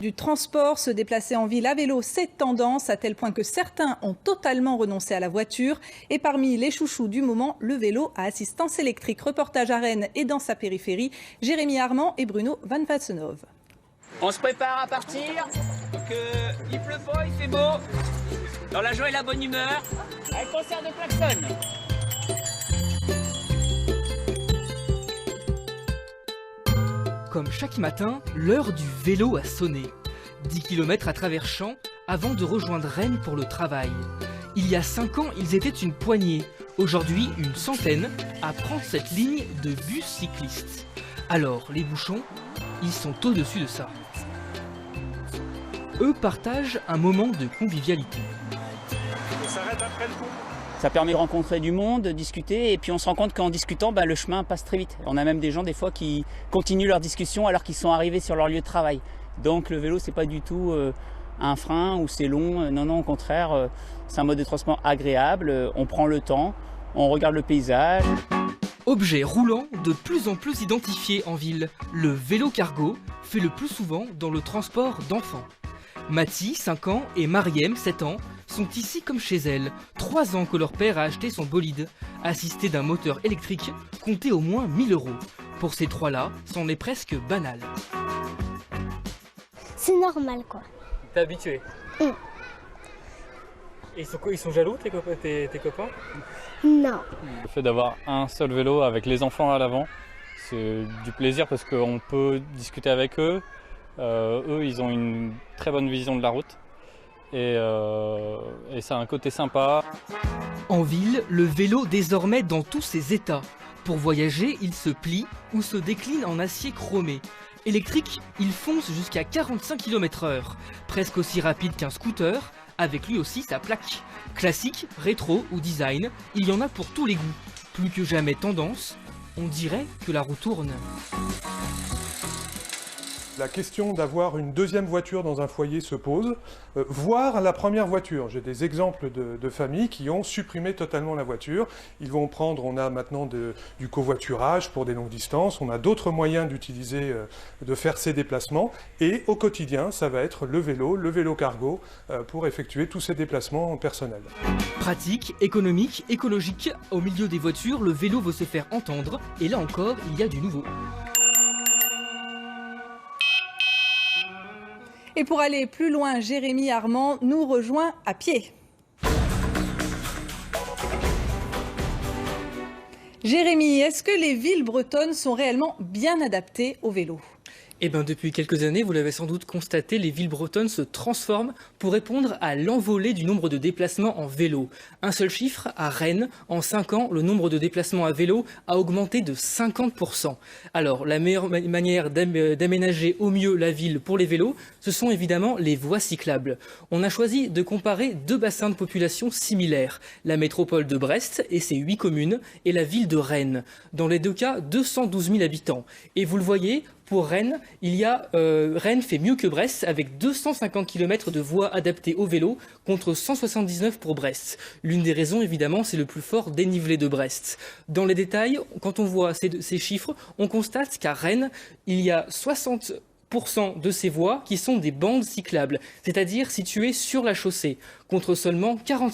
Du transport, se déplacer en ville à vélo, c'est tendance, à tel point que certains ont totalement renoncé à la voiture. Et parmi les chouchous du moment, le vélo à assistance électrique. Reportage à Rennes et dans sa périphérie, Jérémy Armand et Bruno Van Vassenov. On se prépare à partir, il pleut pas, il fait beau, dans la joie et la bonne humeur, avec concert de klaxon. Comme chaque matin, l'heure du vélo a sonné. 10 km à travers champs avant de rejoindre Rennes pour le travail. Il y a 5 ans, ils étaient une poignée. Aujourd'hui, une centaine à prendre cette ligne de bus cyclistes. Alors, les bouchons, ils sont au-dessus de ça. Eux partagent un moment de convivialité. On s'arrête après le coup. Ça permet de rencontrer du monde, de discuter, et puis on se rend compte qu'en discutant, le chemin passe très vite. On a même des gens des fois qui continuent leur discussion alors qu'ils sont arrivés sur leur lieu de travail. Donc le vélo, c'est pas du tout un frein ou c'est long. Non, au contraire, c'est un mode de transport agréable. On prend le temps, on regarde le paysage. Objet roulant de plus en plus identifié en ville, le vélo cargo fait le plus souvent dans le transport d'enfants. Mathie, 5 ans, et Mariem, 7 ans, sont ici comme chez elles. 3 ans que leur père a acheté son bolide. Assisté d'un moteur électrique, compté au moins 1000 €. Pour ces 3-là, c'en est presque banal. C'est normal, quoi. T'es habitué? Et ils sont jaloux, tes copains? Non. Le fait d'avoir un seul vélo avec les enfants à l'avant, c'est du plaisir parce qu'on peut discuter avec eux. Eux, ils ont une très bonne vision de la route et ça a un côté sympa. En ville, le vélo désormais dans tous ses états. Pour voyager, il se plie ou se décline en acier chromé. Électrique, il fonce jusqu'à 45 km/h, presque aussi rapide qu'un scooter, avec lui aussi sa plaque. Classique, rétro ou design, il y en a pour tous les goûts. Plus que jamais tendance, on dirait que la roue tourne. La question d'avoir une deuxième voiture dans un foyer se pose, voire la première voiture. J'ai des exemples de familles qui ont supprimé totalement la voiture. Ils vont prendre, on a maintenant du covoiturage pour des longues distances, on a d'autres moyens d'utiliser, de faire ces déplacements. Et au quotidien, ça va être le vélo cargo, pour effectuer tous ces déplacements personnels. Pratique, économique, écologique, au milieu des voitures, le vélo veut se faire entendre. Et là encore, il y a du nouveau. Et pour aller plus loin, Jérémy Armand nous rejoint à pied. Jérémy, est-ce que les villes bretonnes sont réellement bien adaptées au vélo ? Eh bien, depuis quelques années, vous l'avez sans doute constaté, les villes bretonnes se transforment pour répondre à l'envolée du nombre de déplacements en vélo. Un seul chiffre, à Rennes, en 5 ans, le nombre de déplacements à vélo a augmenté de 50%. Alors, la meilleure manière d'aménager au mieux la ville pour les vélos, ce sont évidemment les voies cyclables. On a choisi de comparer 2 bassins de population similaires, la métropole de Brest et ses 8 communes, et la ville de Rennes. Dans les 2 cas, 212 000 habitants. Et vous le voyez, pour Rennes, Rennes fait mieux que Brest avec 250 km de voies adaptées au vélo contre 179 pour Brest. L'une des raisons, évidemment, c'est le plus fort dénivelé de Brest. Dans les détails, quand on voit ces chiffres, on constate qu'à Rennes, il y a 60% de ces voies qui sont des bandes cyclables, c'est-à-dire situées sur la chaussée, contre seulement 40